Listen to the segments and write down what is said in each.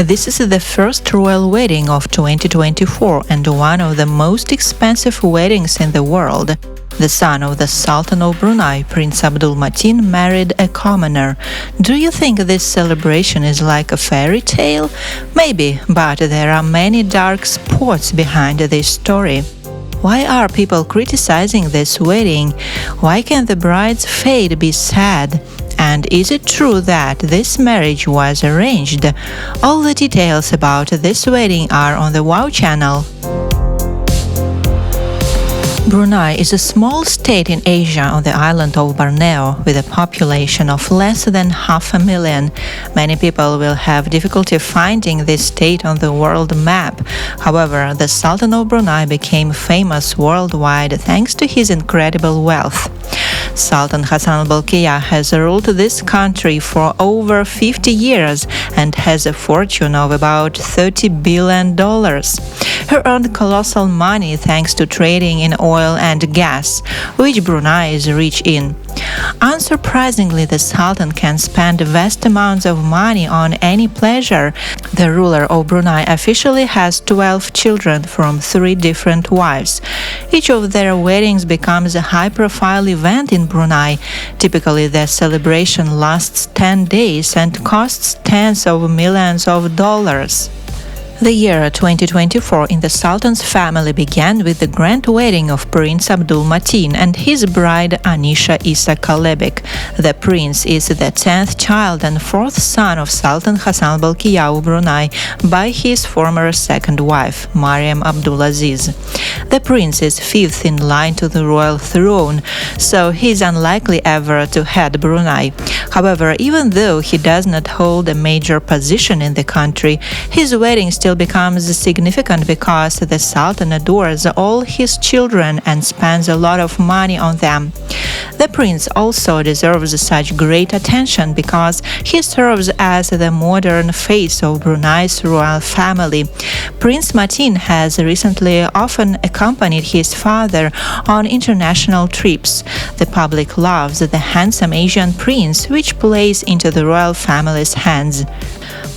This is the first royal wedding of 2024 and one of the most expensive weddings in the world. The son of the Sultan of Brunei, Prince Abdul Mateen, married a commoner. Do you think this celebration is like a fairy tale? Maybe, but there are many dark spots behind this story. Why are people criticizing this wedding? Why can the bride's fate be sad? And is it true that this marriage was arranged? All the details about this wedding are on the WOW channel. Brunei is a small state in Asia on the island of Borneo with a population of less than 500,000. Many people will have difficulty finding this state on the world map. However, the Sultan of Brunei became famous worldwide thanks to his incredible wealth. Sultan Hassan al-Bolkiah has ruled this country for over 50 years and has a fortune of about $30 billion. He earned colossal money thanks to trading in oil and gas, which Brunei is rich in. Unsurprisingly, the Sultan can spend vast amounts of money on any pleasure. The ruler of Brunei officially has 12 children from 3 different wives. Each of their weddings becomes a high-profile event in Brunei. Typically, the celebration lasts 10 days and costs tens of millions of dollars. The year 2024 in the Sultan's family began with the grand wedding of Prince Abdul Mateen and his bride Anisha Issa Kalebek. The prince is the 10th child and 4th son of Sultan Hassan al-Bolkiah of Brunei by his former second wife, Mariam Abdulaziz. The prince is 5th in line to the royal throne, so he is unlikely ever to head Brunei. However, even though he does not hold a major position in the country, his wedding still becomes significant because the Sultan adores all his children and spends a lot of money on them. The prince also deserves such great attention because he serves as the modern face of Brunei's royal family. Prince Mateen has recently often accompanied his father on international trips. The public loves the handsome Asian prince, which plays into the royal family's hands.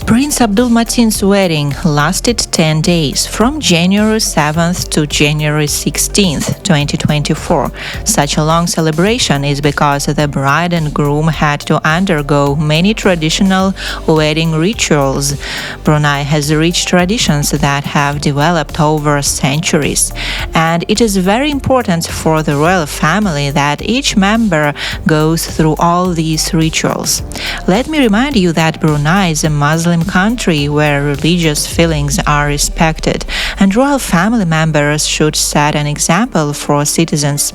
Prince Abdul Mateen's wedding lasted 10 days, from January 7th to January 16th, 2024. Such a long celebration is because the bride and groom had to undergo many traditional wedding rituals. Brunei has rich traditions that have developed over centuries, and it is very important for the royal family that each member goes through all these rituals. Let me remind you that Brunei is a Muslim country where religious feelings are respected, and royal family members should set an example for citizens.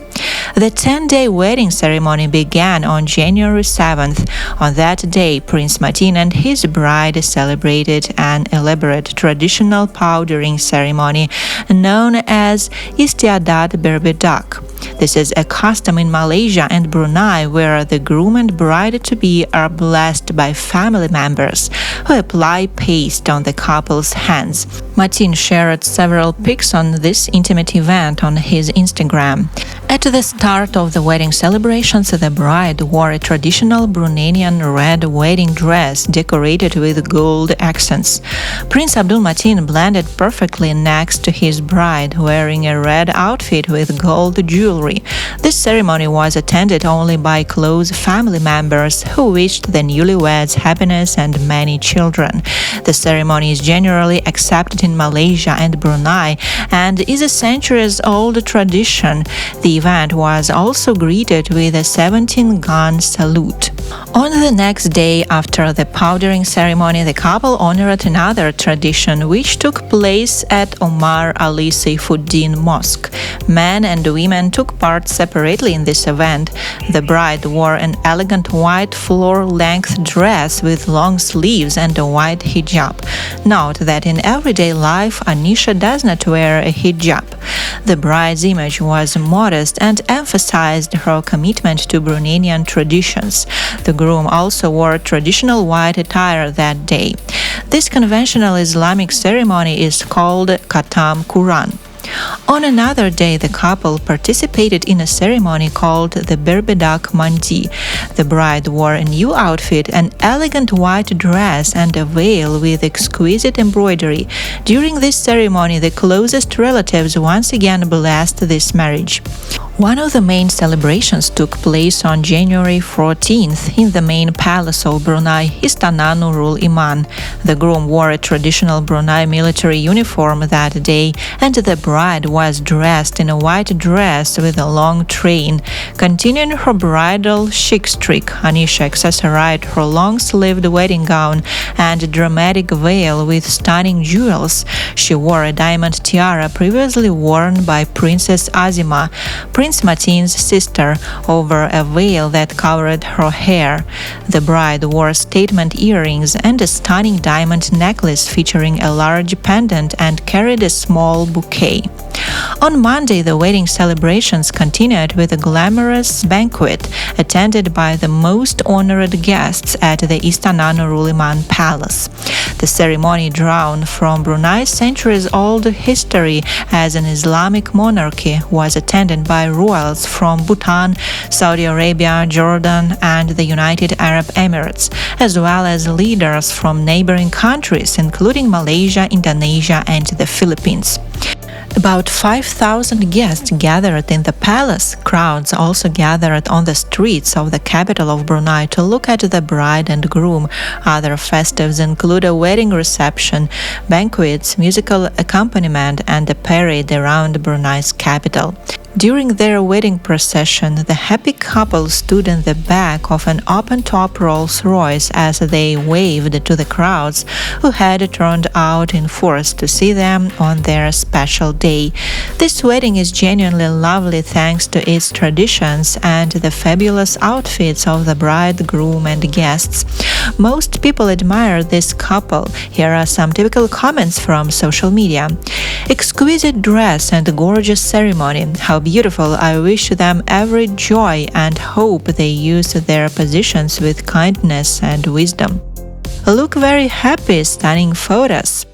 The 10-day wedding ceremony began on January 7th. On that day, Prince Mateen and his bride celebrated an elaborate traditional powdering ceremony known as Istiadat Berbedak. This is a custom in Malaysia and Brunei where the groom and bride-to-be are blessed by family members who apply paste on the couple's hands. Mateen shared several pics on this intimate event on his Instagram. At the start of the wedding celebrations, the bride wore a traditional Bruneian red wedding dress decorated with gold accents. Prince Abdul Mateen blended perfectly next to his bride, wearing a red outfit with gold jewelry. This ceremony was attended only by close family members who wished the newlyweds happiness and many children. The ceremony is generally accepted in Malaysia and Brunei and is a centuries-old tradition. The event was also greeted with a 17-gun salute. On the next day after the powdering ceremony, the couple honored another tradition which took place at Omar Ali Saifuddin Mosque. Men and women took part separately in this event. The bride wore an elegant white floor-length dress with long sleeves and a white hijab. Note that in everyday life, Anisha does not wear a hijab. The bride's image was modest and emphasized her commitment to Bruneian traditions. The groom also wore traditional white attire that day. This conventional Islamic ceremony is called Khatam Quran. On another day, the couple participated in a ceremony called the Berbedak Mandi. The bride wore a new outfit, an elegant white dress, and a veil with exquisite embroidery. During this ceremony, the closest relatives once again blessed this marriage. One of the main celebrations took place on January 14th in the main palace of Brunei, Istana Nurul Iman. The groom wore a traditional Brunei military uniform that day, and the bride was dressed in a white dress with a long train. Continuing her bridal chic streak, Anisha accessorized her long-sleeved wedding gown and dramatic veil with stunning jewels. She wore a diamond tiara previously worn by Princess Azima, Prince Mateen's sister, over a veil that covered her hair. The bride wore statement earrings and a stunning diamond necklace featuring a large pendant and carried a small bouquet. On Monday, the wedding celebrations continued with a glamorous banquet attended by the most honored guests at the Istana Nurul Iman Palace. The ceremony, drawn from Brunei's centuries-old history as an Islamic monarchy, was attended by royals from Bhutan, Saudi Arabia, Jordan, and the United Arab Emirates, as well as leaders from neighboring countries, including Malaysia, Indonesia, and the Philippines. About 5,000 guests gathered in the palace. Crowds also gathered on the streets of the capital of Brunei to look at the bride and groom. Other festives include a wedding reception, banquets, musical accompaniment, and a parade around Brunei's capital. During their wedding procession, the happy couple stood in the back of an open-top Rolls-Royce as they waved to the crowds who had turned out in force to see them on their special day. This wedding is genuinely lovely thanks to its traditions and the fabulous outfits of the bride, groom, and guests. Most people admire this couple. Here are some typical comments from social media. Exquisite dress and gorgeous ceremony. How beautiful. I wish them every joy and hope they use their positions with kindness and wisdom. Look very happy, stunning photos.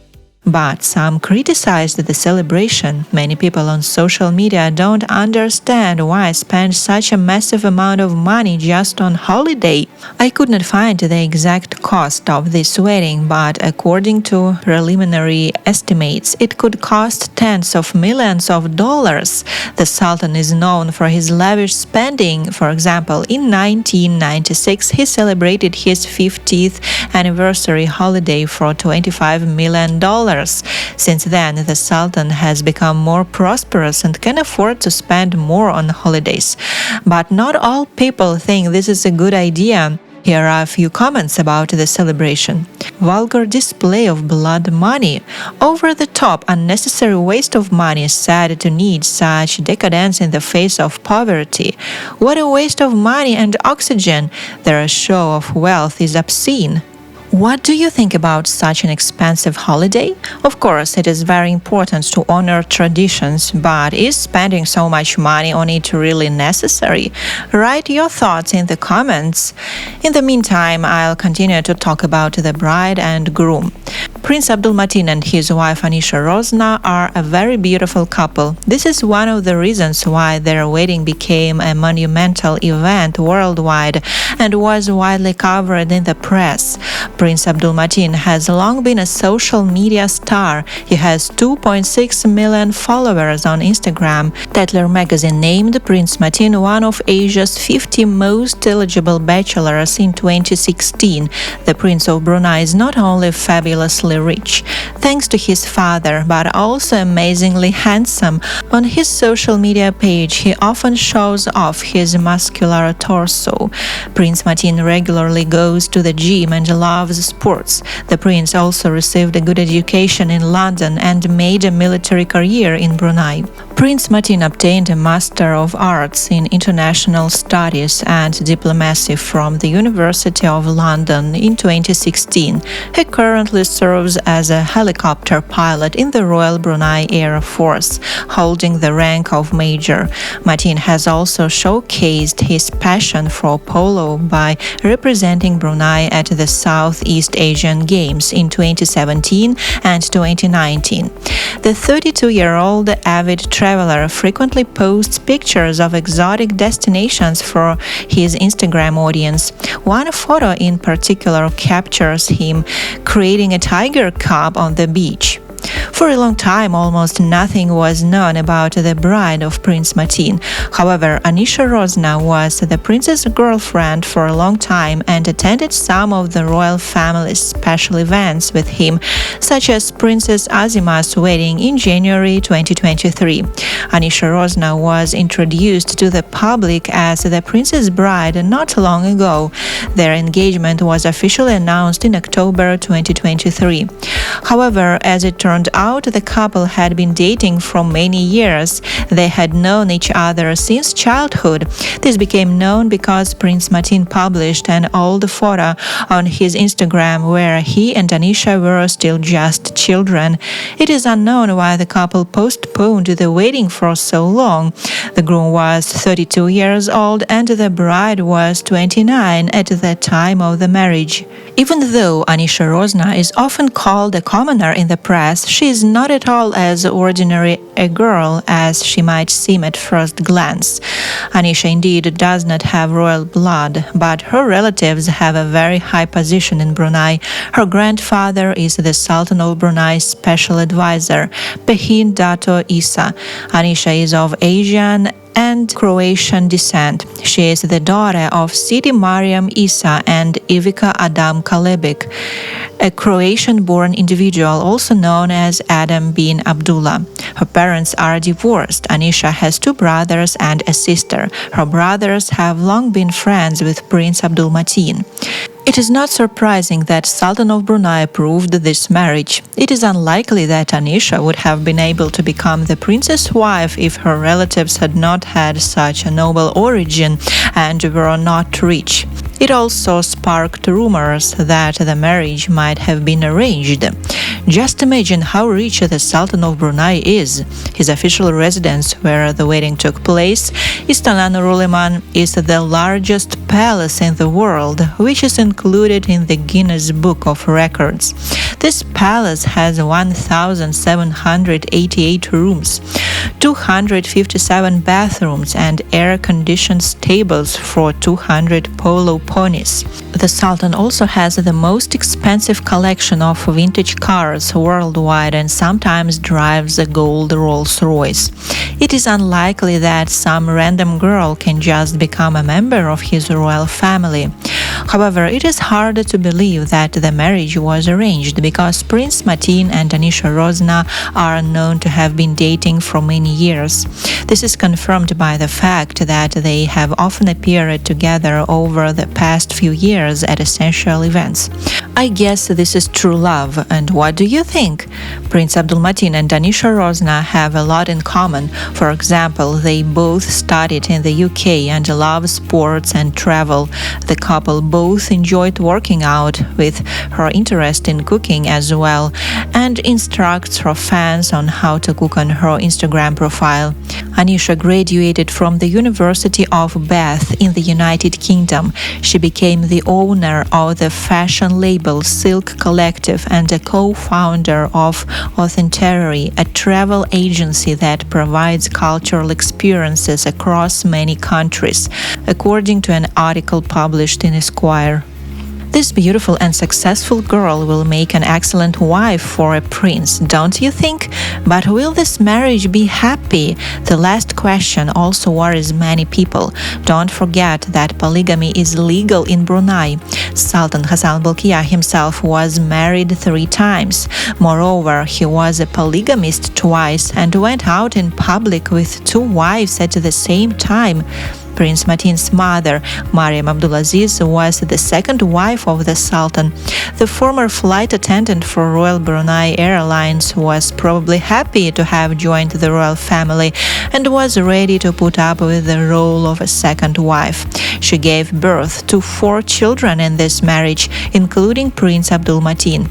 But some criticized the celebration. Many people on social media don't understand why spend such a massive amount of money just on holiday. I could not find the exact cost of this wedding, but according to preliminary estimates, it could cost tens of millions of dollars. The Sultan is known for his lavish spending. For example, in 1996, he celebrated his 50th anniversary holiday for $25 million. Since then, the Sultan has become more prosperous and can afford to spend more on holidays. But not all people think this is a good idea. Here are a few comments about the celebration. Vulgar display of blood money. Over the top, unnecessary waste of money said to need such decadence in the face of poverty. What a waste of money and oxygen. Their show of wealth is obscene. What do you think about such an expensive holiday? Of course, it is very important to honor traditions, but is spending so much money on it really necessary? Write your thoughts in the comments. In the meantime, I'll continue to talk about the bride and groom. Prince Abdul Mateen and his wife Anisha Rozna are a very beautiful couple. This is one of the reasons why their wedding became a monumental event worldwide and was widely covered in the press. Prince Abdul Mateen has long been a social media star. He has 2.6 million followers on Instagram. Tatler magazine named Prince Mateen one of Asia's 50 most eligible bachelors in 2016. The Prince of Brunei is not only fabulously rich, thanks to his father, but also amazingly handsome. On his social media page, he often shows off his muscular torso. Prince Mateen regularly goes to the gym and loves sports. The prince also received a good education in London and made a military career in Brunei. Prince Mateen obtained a Master of Arts in International Studies and Diplomacy from the University of London in 2016. He currently serves as a helicopter pilot in the Royal Brunei Air Force, holding the rank of Major. Mateen has also showcased his passion for polo by representing Brunei at the Southeast Asian Games in 2017 and 2019. The 32-year-old avid traveler frequently posts pictures of exotic destinations for his Instagram audience. One photo in particular captures him creating a tiger cub on the beach. For a long time, almost nothing was known about the bride of Prince Mateen. However, Anisha Rosna was the prince's girlfriend for a long time and attended some of the royal family's special events with him, such as Princess Azima's wedding in January 2023. Anisha Rosna was introduced to the public as the prince's bride not long ago. Their engagement was officially announced in October 2023. However, as it turned out, the couple had been dating for many years. They had known each other since childhood. This became known because Prince Mateen published an old photo on his Instagram where he and Anisha were still just children. It is unknown why the couple postponed the wedding for so long. The groom was 32 years old and the bride was 29 at the time of the marriage. Even though Anisha Rosna is often called a commoner in the press, she is not at all as ordinary a girl as she might seem at first glance. Anisha indeed does not have royal blood, but her relatives have a very high position in Brunei. Her grandfather is the Sultan of Brunei special advisor, Pehin Dato Isa. Anisha is of Asian and Croatian descent. She is the daughter of Siti Mariam Isa and Ivica Adam Kalebic, a Croatian-born individual also known as Adam bin Abdullah. Her parents are divorced. Anisha has two brothers and a sister. Her brothers have long been friends with Prince Abdul Mateen. It is not surprising that Sultan of Brunei approved this marriage. It is unlikely that Anisha would have been able to become the prince's wife if her relatives had not had such a noble origin and were not rich. It also sparked rumors that the marriage might have been arranged. Just imagine how rich the Sultan of Brunei is. His official residence, where the wedding took place, Istana Nurul Iman, is the largest palace in the world, which is included in the Guinness Book of Records. This palace has 1,788 rooms, 257 bathrooms, and air-conditioned stables for 200 polo ponies. The Sultan also has the most expensive collection of vintage cars worldwide and sometimes drives a gold Rolls-Royce. It is unlikely that some random girl can just become a member of his royal family. However, it is hard to believe that the marriage was arranged because Prince Mateen and Anisha Rosna are known to have been dating for many years. This is confirmed by the fact that they have often appeared together over the past few years at essential events. I guess this is true love, and what do you think? Prince Abdul Mateen and Anisha Rosna have a lot in common. For example, they both studied in the UK and love sports and travel. The couple both enjoyed working out, with her interest in cooking as well, and instructs her fans on how to cook on her Instagram profile. Anisha graduated from the University of Bath in the United Kingdom. She became the owner of the fashion label Silk Collective and a co-founder of Authenticity, a travel agency that provides cultural experiences across many countries, according to an article published in Esquire. This beautiful and successful girl will make an excellent wife for a prince, don't you think? But will this marriage be happy? The last question also worries many people. Don't forget that polygamy is legal in Brunei. Sultan Hassan Bolkiah himself was married 3 times. Moreover, he was a polygamist twice and went out in public with 2 wives at the same time. Prince Mateen's mother, Mariam Abdulaziz, was the second wife of the Sultan. The former flight attendant for Royal Brunei Airlines was probably happy to have joined the royal family and was ready to put up with the role of a second wife. She gave birth to 4 children in this marriage, including Prince Abdul Mateen.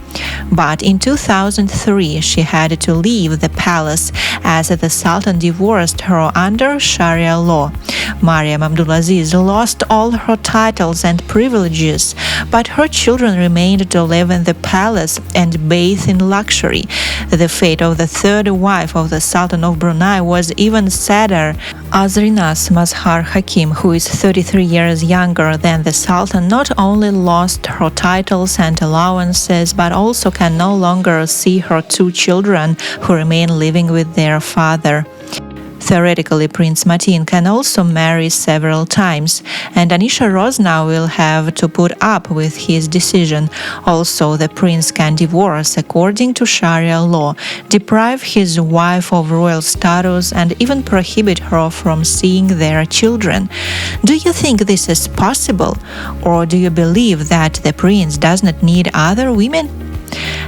But in 2003, she had to leave the palace as the Sultan divorced her under Sharia law. Mariam Abdulaziz lost all her titles and privileges, but her children remained to live in the palace and bathe in luxury. The fate of the third wife of the Sultan of Brunei was even sadder. Azrinas Mazhar Hakim, who is 33 years younger than the Sultan, not only lost her titles and allowances, but also can no longer see her 2 children who remain living with their father. Theoretically, Prince Mateen can also marry several times, and Anisha Rosna will have to put up with his decision. Also, the prince can divorce according to Sharia law, deprive his wife of royal status, and even prohibit her from seeing their children. Do you think this is possible, or do you believe that the prince does not need other women?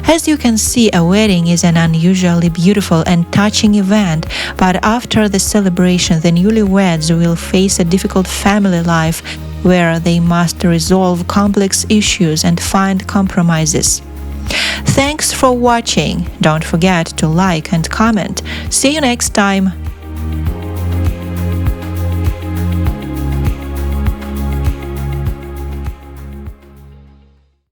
As you can see, a wedding is an unusually beautiful and touching event, but after the celebration, the newlyweds will face a difficult family life where they must resolve complex issues and find compromises. Thanks for watching. Don't forget to like and comment. See you next time.